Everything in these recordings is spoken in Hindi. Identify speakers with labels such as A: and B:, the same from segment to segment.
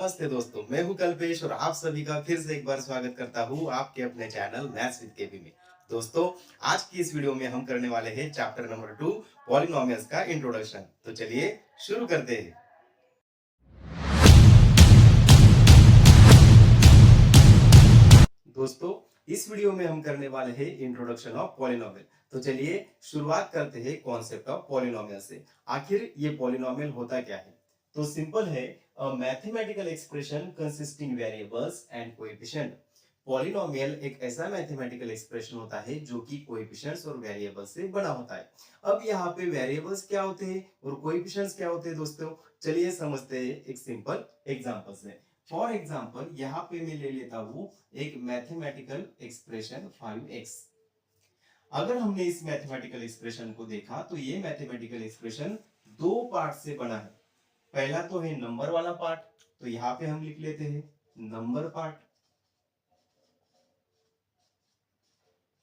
A: नमस्ते दोस्तों, मैं हूं कल्पेश और आप सभी का फिर से एक बार स्वागत करता हूं आपके अपने चैनल मैथ्स विद केपी में। दोस्तों, आज की इस वीडियो में हम करने वाले हैं चैप्टर नंबर 2 पॉलिनोमियल्स का इंट्रोडक्शन। तो चलिए शुरू करते हैं। दोस्तों, इस वीडियो में हम करने वाले हैं इंट्रोडक्शन ऑफ पॉलिनोमियल। तो चलिए शुरुआत करते हैं कॉन्सेप्ट ऑफ पॉलिनोमियल से। आखिर ये पॉलिनोमियल होता क्या है? तो सिंपल है, a mathematical expression consisting variables and coefficient. Polynomial एक ऐसा मैथमेटिकल एक्सप्रेशन होता है जो कि कोएफिशिएंट्स और वेरिएबल्स से बना होता है। अब यहाँ पे वेरिएबल्स क्या होते हैं और कोएफिशिएंट्स क्या होते हैं दोस्तों? चलिए समझते हैं एक सिंपल एग्जांपल से। फॉर एग्जांपल यहाँ पे मैं ले लेता हूँ एक मैथमेटिकल एक्सप्रेशन 5x। अगर हमने इस मैथमेटिकल एक्सप्रेशन को देखा तो ये मैथमेटिकल एक्सप्रेशन दो पार्ट से बना है। पहला तो है नंबर वाला पार्ट, तो यहाँ पे हम लिख लेते हैं नंबर पार्ट,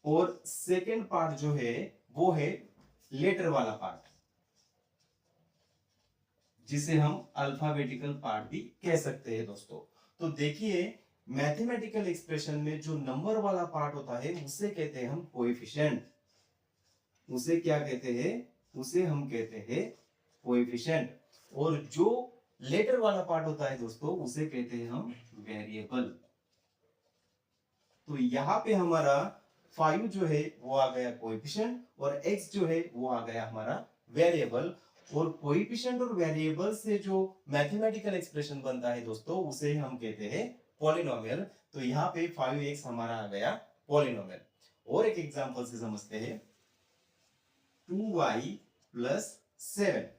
A: और सेकेंड पार्ट जो है वो है लेटर वाला पार्ट, जिसे हम अल्फाबेटिकल पार्ट भी कह सकते हैं दोस्तों। तो देखिए, मैथमेटिकल एक्सप्रेशन में जो नंबर वाला पार्ट होता है उसे कहते हैं हम कोएफिशिएंट। उसे क्या कहते हैं? उसे हम कहते हैं कोएफिशिएंट। और जो लेटर वाला पार्ट होता है दोस्तों उसे कहते हैं हम वेरिएबल। तो यहाँ पे हमारा 5 जो है वो आ गया कोएफिशिएंट और x जो है वो आ गया हमारा वेरिएबल। और कोएफिशिएंट और वेरिएबल से जो मैथमेटिकल एक्सप्रेशन बनता है दोस्तों उसे हम कहते हैं पॉलिनोमियल। तो यहाँ पे 5x हमारा आ गया पॉलिनोमियल। और एक एग्जांपल से समझते हैं 2y प्लस 7।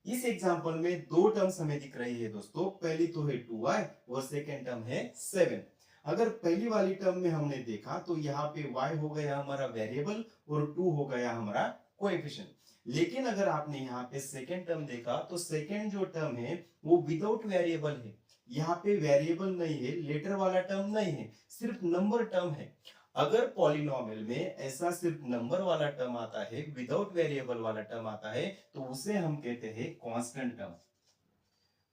A: इस एग्जांपल में दो टर्म्स हमें दिख रही है दोस्तों। पहली तो है 2y और सेकेंड टर्म है 7। अगर पहली वाली टर्म में हमने देखा तो यहाँ पे y हो गया हमारा वेरिएबल और 2 हो गया हमारा कोएफिशिएंट। लेकिन अगर आपने यहाँ पे सेकेंड टर्म देखा तो सेकेंड जो टर्म है वो विदाउट वेरिएबल है। यहाँ पे वेरिएबल नहीं है, लेटर वाला टर्म नहीं है, सिर्फ नंबर टर्म है। अगर पॉलिनोमियल में ऐसा सिर्फ नंबर वाला टर्म आता है, विदाउट वेरिएबल वाला टर्म आता है, तो उसे हम कहते हैं कांस्टेंट टर्म।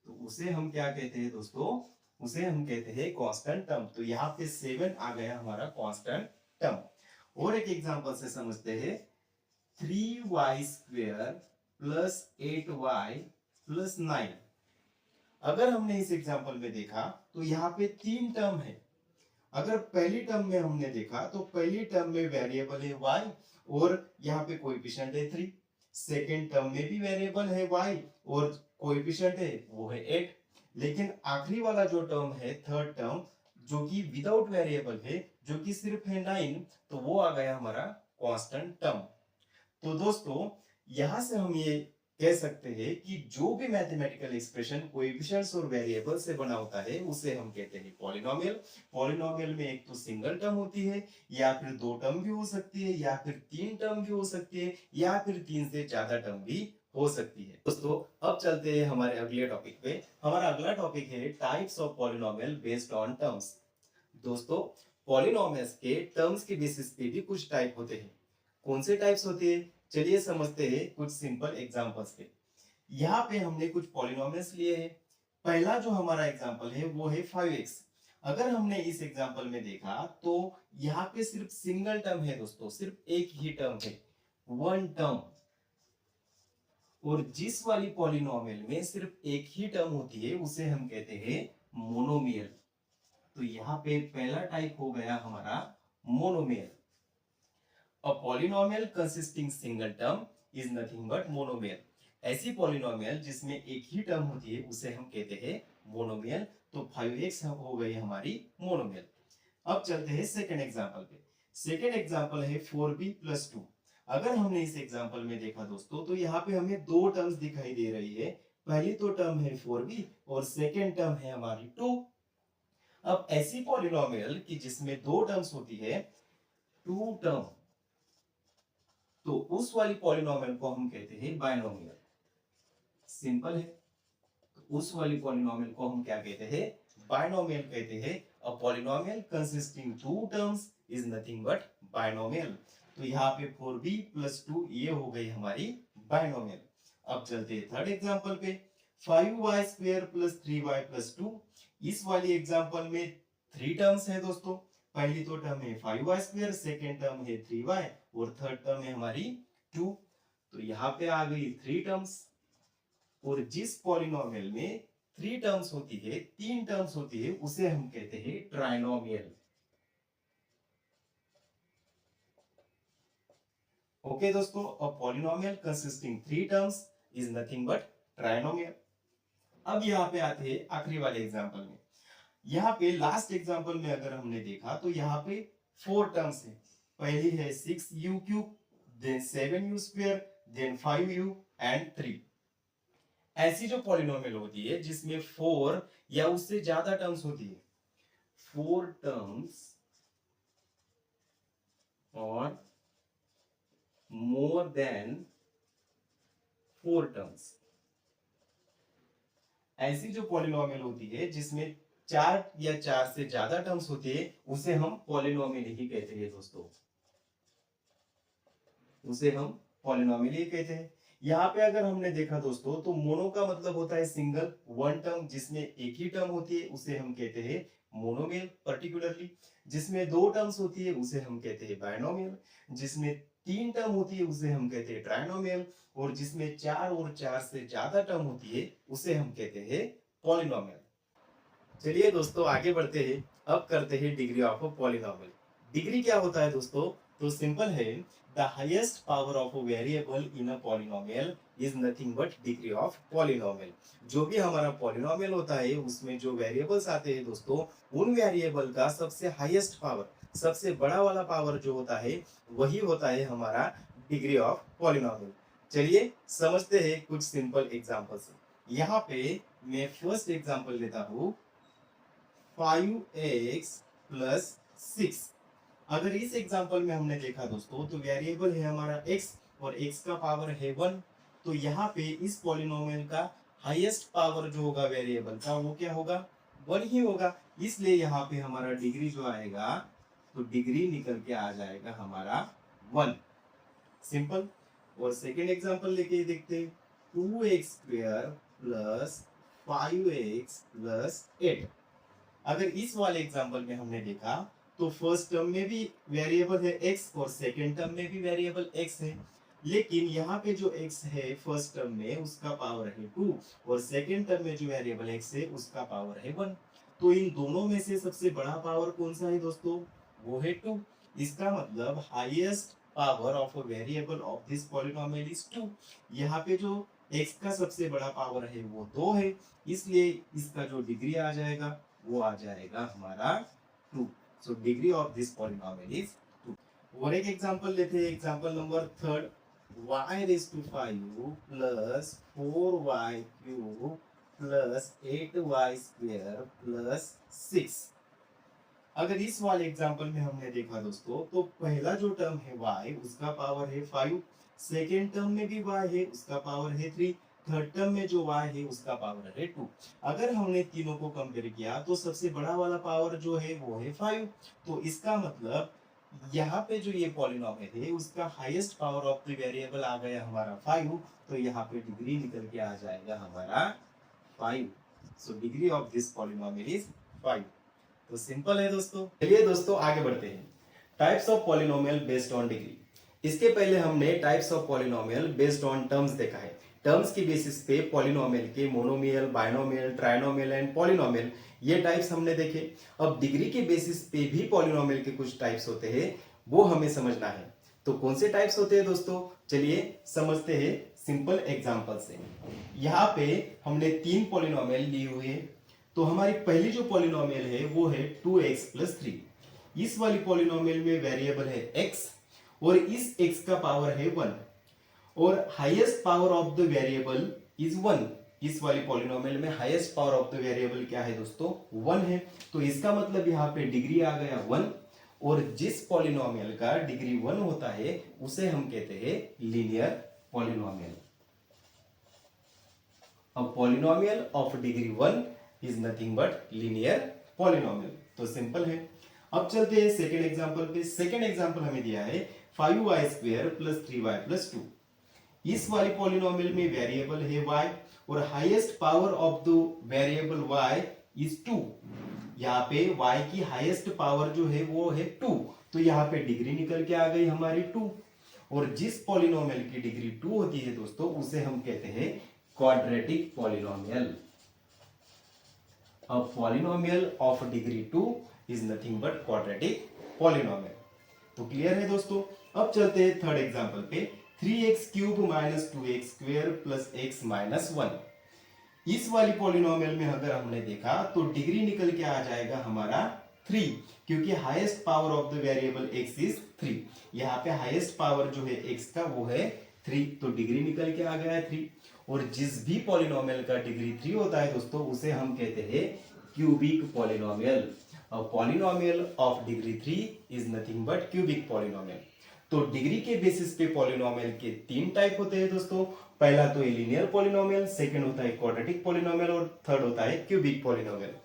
A: तो उसे हम क्या कहते हैं दोस्तों? उसे हम कहते हैं कांस्टेंट टर्म। तो यहाँ पे 7 आ गया हमारा कांस्टेंट टर्म। और एक एग्जांपल से समझते हैं 3y square plus 8y plus 9। अगर हमने इस एग्जांपल में देखा तो यहाँ पे तीन टर्म है। अगर पहली टर्म में हमने देखा तो पहली टर्म में वेरिएबल है y और यहाँ पे कोएफिशिएंट है 3। सेकेंड टर्म में भी वेरिएबल है y और कोएफिशिएंट है वो है 8। लेकिन आखिरी वाला जो टर्म है थर्ड टर्म, जो कि विदाउट वेरिएबल है, जो कि सिर्फ है 9, तो वो आ गया हमारा कांस्टेंट टर्म। तो दोस्तों, यहां से हम ये कह सकते हैं कि जो भी मैथमेटिकल एक्सप्रेशन कोएफिशिएंट्स और वेरिएबल से बना होता है उसे हम कहते हैं पॉलिनोमियल। पॉलिनोमियल में एक तो सिंगल टर्म होती है, या फिर दो टर्म भी हो सकती है, या फिर तीन टर्म भी हो सकती है, या फिर तीन से ज्यादा टर्म भी हो सकती है। दोस्तों, अब चलते हैं हमारे अगले टॉपिक पे। हमारा अगला टॉपिक है types of polynomial based on terms. दोस्तों, पॉलिनोमियल्स के टर्म्स के बेसिस पे भी कुछ टाइप होते हैं। कौन से टाइप्स होते हैं? चलिए समझते हैं कुछ सिंपल एग्जांपल्स पे। यहाँ पे हमने कुछ पॉलिनोमियल्स लिए हैं। पहला जो हमारा एग्जांपल है वो है 5x। अगर हमने इस एग्जांपल में देखा तो यहाँ पे सिर्फ सिंगल टर्म है दोस्तों, सिर्फ एक ही टर्म है, वन टर्म। और जिस वाली पॉलिनोमियल में सिर्फ एक ही टर्म होती है उसे हम कहते हैं मोनोमियल। तो यहाँ पे पहला टाइप हो गया हमारा monomial. A polynomial consisting single term is nothing but monomial। ऐसी पॉलिनोमियल जिसमें एक ही टर्म होती है उसे हम कहते हैं मोनोमियल। तो 5x हो गई हमारी मोनोमियल। अब चलते हैं सेकंड एग्जांपल पे। सेकंड एग्जांपल है 4b प्लस 2। अगर हमने इस एग्जांपल में देखा दोस्तों तो यहाँ पे हमें दो टर्म्स दिखाई दे रही है। पहली तो टर्म है 4b और सेकेंड टर्म है हमारी 2। अब ऐसी पॉलिनोमियल की जिसमें दो टर्म्स होती है, टू टर्म, तो उस वाली पॉलिनोमियल को हम कहते हैं बायनोमियल। सिंपल है। तो उस वाली पॉलिनोमियल को हम क्या कहते हैं? बायनोमियल कहते हैं। A polynomial consisting two terms is nothing but binomial. तो यहाँ पे 4b प्लस 2 ये हो गई हमारी बायनोमियल। अब चलते हैं थर्ड एग्जांपल पे। 5y square plus 3y plus 2। इस वाली एग्जांपल में 3 टर्म्स है दोस्तों। पहली तो टर्म है 5y स्क्वायर, सेकेंड टर्म है 3y और थर्ड टर्म है हमारी 2। तो यहाँ पे आ गई 3 टर्म्स। और जिस पॉलिनोमियल में 3 टर्म्स होती है, 3 टर्म्स होती है, उसे हम कहते हैं ट्राइनोमियल। ओके दोस्तों, अ polynomial consisting 3 terms is nothing but trinomial. अब यहाँ पे आते हैं आखिरी वाले एग्जांपल में। यहाँ पे लास्ट एग्जांपल में अगर हमने देखा तो यहाँ पे 4 टर्म्स है। पहली है 6u cube, then 7u square, then 5u and 3। ऐसी जो पॉलिनोमियल होती है जिसमें 4 या उससे ज्यादा टर्म्स होती है, 4 टर्म्स और मोर देन 4 टर्म्स, ऐसी जो पॉलिनोमियल होती है जिसमें 4 या 4 से ज्यादा टर्म्स होती है, उसे हम पॉलिनोमियल ही कहते हैं दोस्तों, उसे हम पॉलिनोमियल ही कहते हैं। यहाँ पे अगर हमने देखा दोस्तों तो मोनो का मतलब होता है सिंगल, वन टर्म जिसमें एक ही टर्म होती है उसे हम कहते हैं मोनोमियल। पर्टिकुलरली जिसमें 2 टर्म्स होती है उसे हम कहते हैं बाइनोमियल, जिसमें 3 टर्म होती है उसे हम कहते हैं ट्राइनोमियल, और जिसमें 4 और 4 से ज्यादा टर्म होती है उसे हम कहते हैं पॉलिनोमियल। चलिए दोस्तों आगे बढ़ते हैं। अब करते हैं degree of a polynomial. Degree क्या होता है दोस्तों? तो सिंपल है, the highest power of a variable in a polynomial is nothing but degree of polynomial. जो भी हमारा पॉलिनोमियल होता है उसमें जो वेरिएबल्स आते हैं दोस्तों, उन वेरिएबल का सबसे हाईएस्ट पावर, सबसे बड़ा वाला पावर जो होता है वही होता है हमारा डिग्री ऑफ पॉलिनोमियल। चलिए समझते हैं कुछ सिंपल एग्जांपल से। यहाँ पे मैं फर्स्ट एग्जांपल लेता हूँ 5x प्लस 6। अगर इस एग्जांपल में हमने देखा दोस्तों तो वेरिएबल है हमारा x और x का पावर है 1। तो यहाँ पे इस पॉलिनोमियल का हाईएस्ट पावर जो होगा वेरिएबल का वो क्या होगा? 1 ही होगा। इसलिए यहाँ पे हमारा डिग्री जो आएगा तो डिग्री निकल के आ जाएगा हमारा 1। सिंपल। और सेकेंड एग्जांपल लेके देखते हैं 2x square plus 5x plus 8। अगर इस वाले एग्जांपल में हमने देखा तो फर्स्ट टर्म में भी वेरिएबल है x और सेकेंड टर्म में भी वेरिएबल x है, लेकिन यहाँ पे जो x है फर्स्ट टर्म में उसका पावर है 2 और सेकेंड टर्म में जो वेरिएबल x है उसका पावर है 1। तो इन दोनों में से सबसे बड़ा पावर कौन सा है दोस्तों? वो है 2। इसका मतलब highest power of a variable of this polynomial is 2। यहाँ पे जो x का सबसे बड़ा पावर है वो 2 है, इसलिए इसका जो डिग्री आ जाएगा वो आ जाएगा हमारा 2। So degree of this polynomial is 2। और एक एग्जांपल लेते हैं, example number 3, y raised to 5 plus 4y cube plus 8y square plus 6। अगर इस वाले एग्जांपल में हमने देखा दोस्तों तो पहला जो टर्म है y उसका पावर है 5, सेकेंड टर्म में भी y है उसका पावर है 3, थर्ड टर्म में जो y है उसका पावर है 2। अगर हमने तीनों को कंपेयर किया तो सबसे बड़ा वाला पावर जो है वो है 5। तो इसका मतलब यहाँ पे जो ये पॉलिनोमियल है उसका highest power of the variable आ गया हमारा 5। तो यहाँ पे डिग्री निकल के आ जाएगा हमारा 5। So degree of this polynomial is 5। तो सिंपल है दोस्तों। चलिए दोस्तों आगे बढ़ते हैं। Types of polynomial based on degree. इसके पहले हमने types of polynomial based on terms देखा है। टर्म्स की बेसिस पे पॉलिनोमियल के monomial, binomial, trinomial and polynomial ये टाइप्स हमने देखे। अब डिग्री के बेसिस पे भी पॉलिनोमियल के कुछ टाइप्स होते हैं, वो हमें समझना है। तो कौन से टाइप्स होते हैं दोस्तों? चलिए समझते हैं सिंपल एग्जांपल से। यहाँ पे हमने 3 पॉलिनोमियल लिए हुए हैं। तो हमारी पहली जो पॉलिनोमियल है वो है 2x प्लस 3। इस वाली पॉलिनोमियल में वेरिएबल है x और इस x का पावर है 1 और highest power of the variable is 1। इस वाली पॉलिनोमियल में highest power of the variable क्या है दोस्तों? 1 है। तो इसका मतलब यहाँ पे डिग्री आ गया 1 और जिस पॉलिनोमियल का डिग्री 1 होता है उसे हम कहते हैं linear polynomial. A polynomial of degree 1 is nothing but linear polynomial. तो सिंपल है। अब चलते हैं सेकेंड एग्जांपल पे। सेकेंड एग्जांपल हमें दिया है 5y square plus 3y plus 2। इस वाली पॉलिनोमियल में वेरिएबल है y और highest power of the variable y is 2। यहाँ पे y की हाईएस्ट पावर जो है वो है 2, तो यहाँ पे डिग्री निकल के आ गई हमारी 2। और जिस पॉलिनोमियल की डिग्री 2 होती है दोस्तों उसे हम कहते हैं quadratic polynomial. A polynomial of degree 2 is nothing but quadratic polynomial। तो क्लियर है दोस्तों। अब चलते हैं थर्ड एग्जांपल पे। 3x cube minus 2x square plus x minus 1। इस वाली पॉलिनोमियल में अगर हमने देखा तो डिग्री निकल के आ जाएगा हमारा 3, क्योंकि highest power of the variable x is 3। यहाँ पे हाईएस्ट पावर जो है x का वो है 3, तो डिग्री निकल के आ गया है 3। और जिस भी पॉलिनोमियल का डिग्री 3 होता है दोस्तों उसे हम कहते हैं cubic polynomial. A polynomial of degree 3 is nothing but cubic polynomial. तो डिग्री के बेसिस पे पॉलिनोमियल के 3 टाइप होते हैं दोस्तों। पहला तो लीनियर पॉलिनोमियल, सेकंड होता है क्वाड्रेटिक पॉलिनोमियल और थर्ड होता है क्यूबिक पॉलिनोमियल।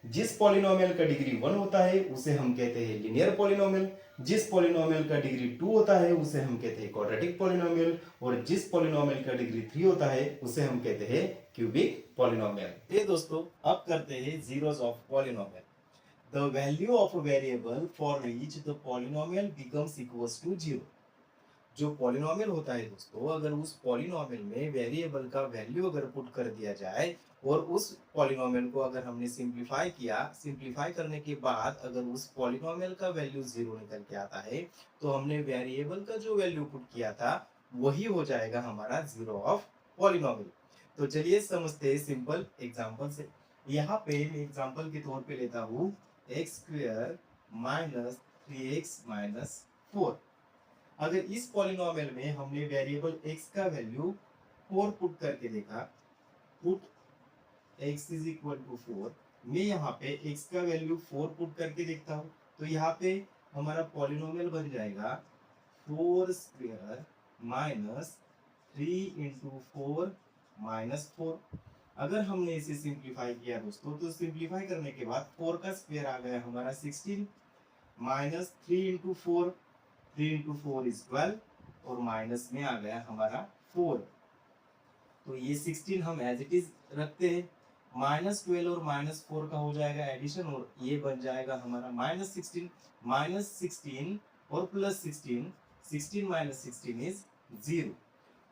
A: जिस पॉलिनोमियल का डिग्री 1 होता है उसे हम कहते हैं लीनियर पॉलिनोमियल, जिस पॉलिनोमियल का डिग्री 2 होता है उसे हम कहते हैं क्वाड्रेटिक पॉलिनोमियल, और जिस पॉलिनोमियल का डिग्री 3 होता है उसे हम कहते हैं क्यूबिक पॉलिनोमियल। ये दोस्तों अब करते हैं zeros of polynomial. The value of a variable for which the polynomial becomes equals to 0। जो पॉलिनोमियल होता है दोस्तों, अगर उस पॉलिनोमियल में वेरिएबल का वैल्यू अगर पुट कर दिया जाए और उस पॉलिनोमियल को अगर हमने सिंप्लीफाई किया, सिंप्लीफाई करने के बाद अगर उस पॉलिनोमियल का वैल्यू 0 निकल के आता है तो हमने वेरिएबल का जो वैल्यू पुट किया था वही हो जाएगा हमारा जीरो ऑफ पॉलिनोमियल। तो चलिए समझते हैं सिंपल एग्जांपल से। यहाँ पे मैं एग्जांपल के तौर पे लेता हूँ x square minus 3x minus 4। अगर इस पॉलिनोमियल में हमने वेरिएबल x का वैल्यू 4 पुट करके देखा, put x is equal to 4, मैं यहाँ पे x का वैल्यू 4 पुट करके देखता हूँ तो यहाँ पे हमारा पॉलिनोमियल बन जाएगा 4 स्क्वायर माइनस 3 इंटू 4 माइनस 4। अगर हमने इसे सिंप्लीफाई किया दोस्तों तो सिंप्लीफाई करने के बाद 4 का स्क्वायर आ गया हमारा 16 माइनस 3 इंटू 4, 3 इंटू 4 इज 12 और माइनस में आ गया हमारा 4। तो ये 16 हम एज इट इज रखते हैं, माइनस 12 और माइनस 4 का हो जाएगा एडिशन और ये बन जाएगा हमारा माइनस 16 और प्लस 16, 16 माइनस 16 इज 0।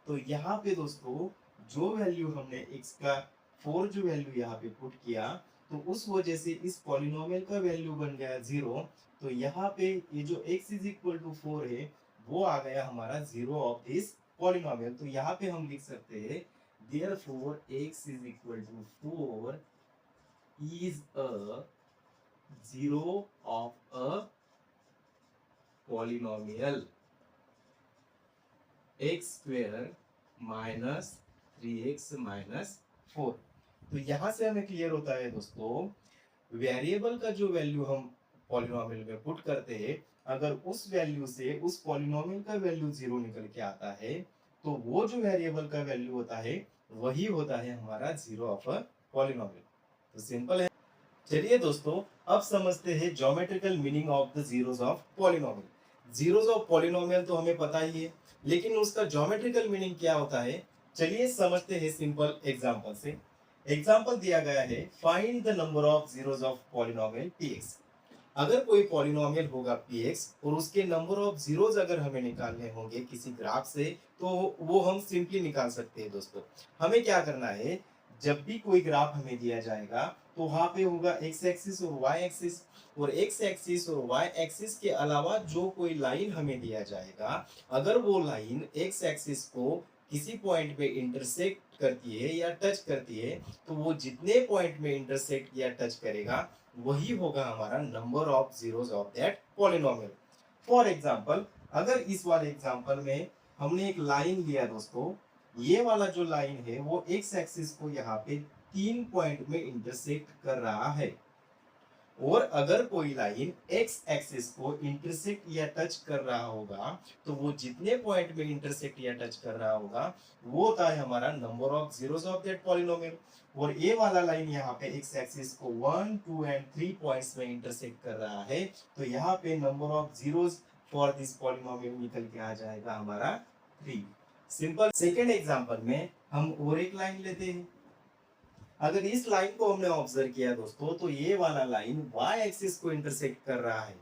A: तो यहाँ पे दोस्तों जो वैल्यू हमने x का 4 जो वैल्यू यहाँ पे पुट किया तो उस वजह से इस पॉलिनोमियल का वैल्यू बन गया 0। तो यहाँ पे ये जो x इज इक्वल टू 4 है वो आ गया हमारा जीरो ऑफ दिस पॉलिनोमियल। तो यहाँ पे हम लिख सकते हैं therefore x is equal to 4 is a zero of a polynomial x square minus 3x minus 4। तो यहाँ से हमें क्लियर होता है दोस्तों, वेरिएबल का जो वैल्यू हम पॉलिनोमियल में पुट करते हैं अगर उस वैल्यू से उस पॉलिनोमियल का वैल्यू 0 निकल के आता है तो वो जो वेरिएबल का वैल्यू होता है वही होता है हमारा जीरो ऑफ अ पॉलिनोमियल। तो सिंपल है। चलिए दोस्तों अब समझते हैं geometrical meaning of the zeros of polynomial. Zeros of polynomial तो हमें पता ही है, लेकिन उसका ज्योमेट्रिकल मीनिंग क्या होता है चलिए समझते हैं सिंपल एग्जांपल से। एग्जांपल दिया गया है find the number of zeros of polynomial px। अगर कोई पॉलिनोमियल होगा px और उसके नंबर ऑफ जीरोस अगर हमें निकालने होंगे किसी ग्राफ से तो वो हम सिंपली निकाल सकते हैं दोस्तों। हमें क्या करना है, जब भी कोई ग्राफ हमें दिया जाएगा तो वहां पे होगा x एक्सिस और y एक्सिस, और x एक्सिस और y एक्सिस के अलावा जो कोई लाइन हमें दिया जाएगा अगर वो लाइन x एक्सिस को किसी पॉइंट पे इंटरसेक्ट करती है या टच करती है तो वो जितने पॉइंट में इंटरसेक्ट या टच करेगा वही होगा हमारा number of zeros of that polynomial. For example अगर इस वाले एग्जांपल में हमने एक लाइन लिया दोस्तों, ये वाला जो लाइन है वो एक्स एक्सिस को यहाँ पे 3 पॉइंट में इंटरसेक्ट कर रहा है, और अगर कोई लाइन एक्स एक्सिस को इंटरसेक्ट या टच कर रहा होगा तो वो जितने पॉइंट में इंटरसेक्ट या टच कर रहा होगा वो होता है हमारा number of zeros of that polynomial. और ये वाला लाइन यहाँ पे एक्स एक्सिस को 1, 2 एंड 3 पॉइंट्स में इंटरसेक्ट कर रहा है, तो यहाँ पे number of zeros for this polynomial निकल के आ जाएगा हमारा 3। सिंपल। सेकेंड एग्जांपल में हम और एक लाइन लेते हैं। अगर इस लाइन को हमने ऑब्जर्व किया दोस्तों, तो ये वाला लाइन y एक्सिस को इंटरसेक्ट कर रहा है,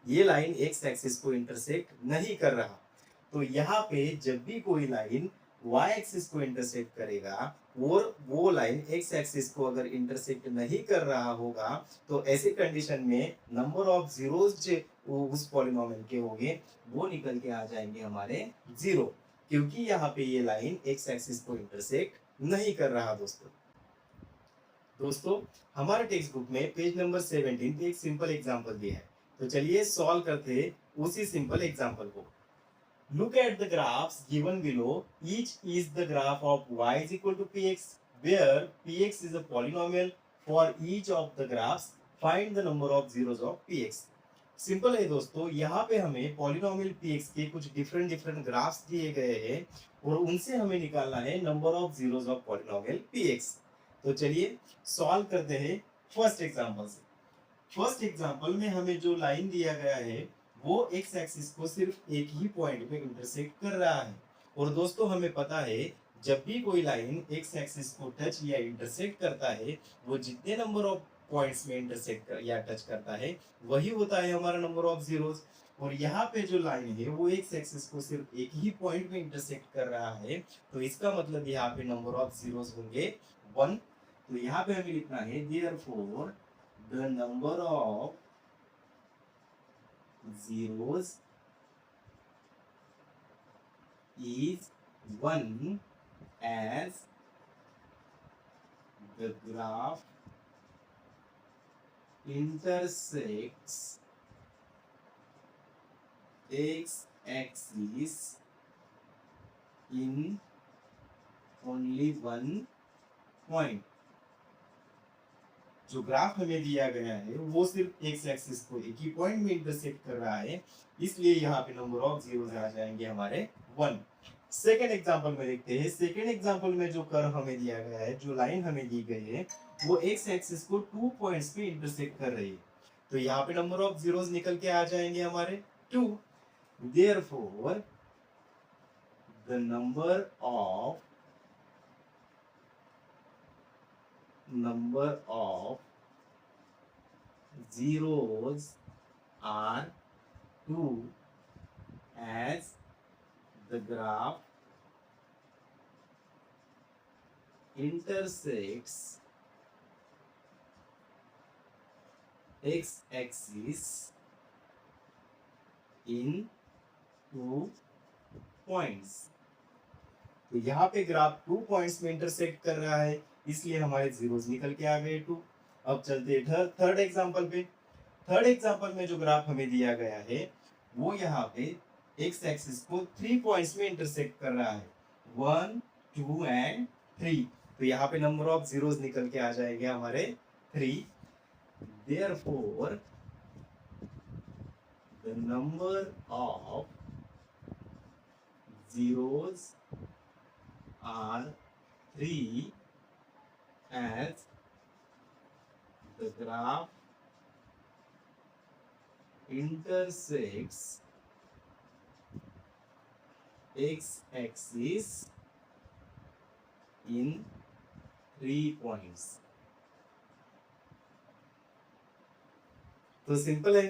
A: ये लाइन x एक्सिस को इंटरसेक्ट नहीं कर रहा। तो यहाँ पे जब भी कोई लाइन y एक्सिस को इंटरसेक्ट करेगा और वो लाइन x एक्सिस को अगर इंटरसेक्ट नहीं कर रहा होगा, तो ऐसे कंडीशन में नंबर ऑफ जीरोस जो उस पॉलिनोमियल के होंगे वो निकल के आ जाएंगे हमारे 0, क्योंकि यहाँ पे ये लाइन x एक्सिस को इंटरसेक्ट नहीं कर रहा। दोस्तों हमारे टेक्स्ट बुक में पेज नंबर 17 पे एक सिंपल एग्जांपल दिया है, तो चलिए सॉल्व करते हैं उसी सिंपल एग्जांपल को। Look at the graphs given below. Each is the graph of y is equal to px, where px is a polynomial. For each of the graphs, find the number of zeros of px. Simple है दोस्तों, यहाँ पे हमें पॉलिनोमियल px के कुछ डिफरेंट ग्राफ्स दिए गए हैं और उनसे हमें निकालना है number of zeros of polynomial px। तो चलिए सॉल्व करते हैं फर्स्ट एग्जांपल से। फर्स्ट एग्जांपल में हमें जो लाइन दिया गया है वो x एक्सिस को सिर्फ एक ही पॉइंट में इंटरसेक्ट कर रहा है। और दोस्तों हमें पता है जब भी कोई लाइन x एक्सिस को टच या इंटरसेक्ट करता है, वो जितने नंबर ऑफ पॉइंट्स में इंटरसेक्ट या टच करता है वही होता है हमारा नंबर ऑफ जीरोस। और यहाँ पे जो लाइन है वो x एक्सिस को सिर्फ एक ही पॉइंट में इंटरसेक्ट कर रहा है, तो इसका मतलब यहाँ पे नंबर ऑफ जीरोस होंगे 1। तो यहाँ पे हमें लिखना है therefore the number of zeros is 1 as the graph intersects x axis in only one point। जो ग्राफ हमें दिया गया है वो सिर्फ x एक्सिस को एक ही पॉइंट में इंटरसेक्ट कर रहा है, इसलिए यहाँ पे नंबर ऑफ जीरोस आ जाएंगे हमारे 1। सेकेंड एग्जांपल में देखते हैं। सेकेंड एग्जांपल में जो कर्व हमें दिया गया है, जो लाइन हमें दी गई है, वो x एक्सिस को 2 पॉइंट्स पे इंटरसेक्ट कर रही है, तो यहाँ पे नंबर ऑफ जीरोस निकल के आ जाएंगे हमारे 2। Therefore the number of zeros are 2 as the graph intersects x axis in 2 points। तो यहाँ पे ग्राफ 2 पॉइंट्स में इंटरसेक्ट कर रहा है, इसलिए हमारे जीरोस निकल के आ गए 2। अब चलते हैं थर्ड एग्जांपल पे। थर्ड एग्जांपल में जो ग्राफ हमें दिया गया है वो यहाँ पे x एक्सिस को 3 पॉइंट्स में इंटरसेक्ट कर रहा है, 1 2 एंड 3। तो यहाँ पे नंबर ऑफ जीरोस निकल के आ जाएंगे हमारे 3। Therefore the number of zeros are 3 as the graph intersects x axis in 3 points। तो सिंपल है।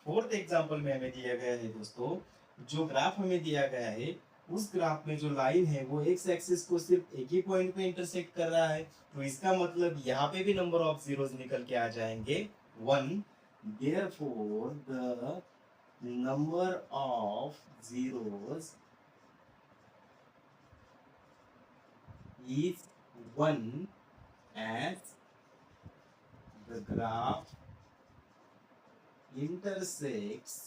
A: फोर्थ एग्जांपल में हमें दिया गया है दोस्तों, जो ग्राफ हमें दिया गया है उस ग्राफ में जो लाइन है वो x एक्सिस को सिर्फ एक ही पॉइंट पे इंटरसेक्ट कर रहा है, तो इसका मतलब यहाँ पे भी नंबर ऑफ जीरोस निकल के आ जाएंगे 1। Therefore the number of zeros is 1 as the graph intersects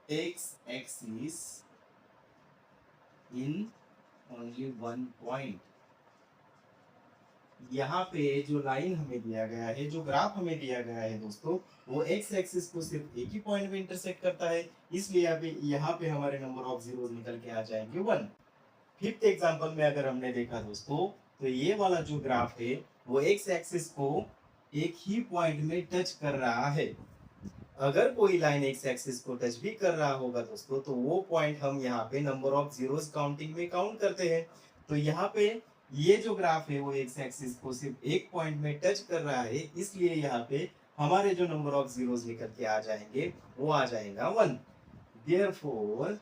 A: x axis in only one point। यहाँ पे जो लाइन हमें दिया गया है, जो ग्राफ हमें दिया गया है दोस्तों, वो x एक्सिस को सिर्फ एक ही पॉइंट में इंटरसेक्ट करता है, इसलिए यहाँ पे हमारे नंबर ऑफ जीरोस निकल के आ जाएंगे 1। फिफ्थ एग्जांपल में अगर हमने देखा दोस्तों, तो ये वाला जो ग्राफ है वो x एक्सिस को एक ही पॉइंट में टच कर रहा है, अगर कोई लाइन एक्स एक्सिस को टच भी कर रहा होगा दोस्तों, तो वो पॉइंट हम यहाँ पे नंबर ऑफ जीरोस काउंटिंग में काउंट करते हैं। तो यहाँ पे ये जो ग्राफ है वो एक्स एक्सिस को सिर्फ एक पॉइंट में टच कर रहा है, इसलिए यहाँ पे हमारे जो नंबर ऑफ जीरोस निकल के आ जाएंगे वो आ जाएगा 1। Therefore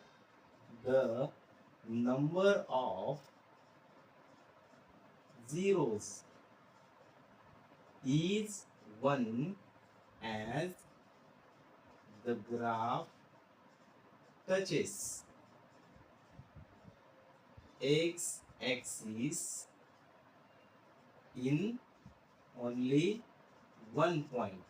A: the number of zeros is 1 as the graph touches x-axis in only one point।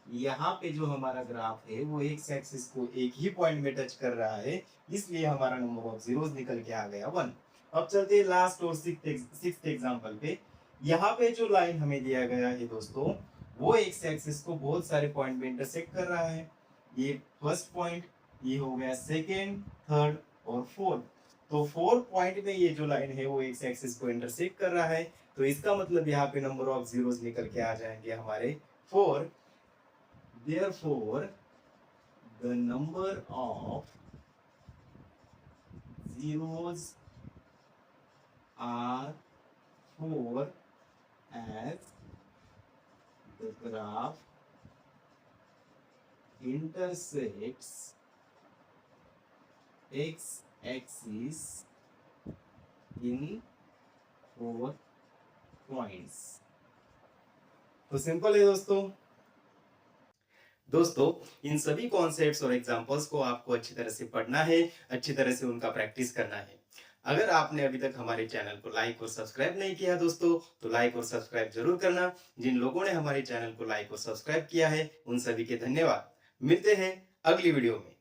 A: यहाँ पे जो हमारा ग्राफ है वो एक्स एक्सिस को एक ही पॉइंट में टच कर रहा है, इसलिए हमारा नंबर ऑफ जीरोस निकल के आ गया 1। अब चलते हैं लास्ट और सिक्स्थ एग्जांपल पे। यहाँ पे जो लाइन हमें दिया गया है दोस्तों, वो एक्स एक्सिस को बहुत सारे पॉइंट में इंटरसेक्ट कर रहा है। ये फर्स्ट पॉइंट, ये हो गया सेकेंड, थर्ड और फोर्थ। तो 4 पॉइंट में ये जो लाइन है वो एक्स एक्सिस को इंटरसेक्ट कर रहा है, तो इसका मतलब यहाँ पे नंबर ऑफ जीरोस निकल के आ जाएंगे हमारे 4। Therefore, the number of zeros are 4 as the graph intersects x-axis in 4 points। तो सिंपल है दोस्तों इन सभी कॉन्सेप्ट्स और एग्जांपल्स को आपको अच्छी तरह से पढ़ना है, अच्छी तरह से उनका प्रैक्टिस करना है। अगर आपने अभी तक हमारे चैनल को लाइक और सब्सक्राइब नहीं किया दोस्तों, तो लाइक और सब्सक्राइब जरूर करना। जिन लोगों ने हमारे चैनल को लाइक और सब्सक्राइब किया है उन सभी के धन्यवाद। मिलते हैं अगली वीडियो में।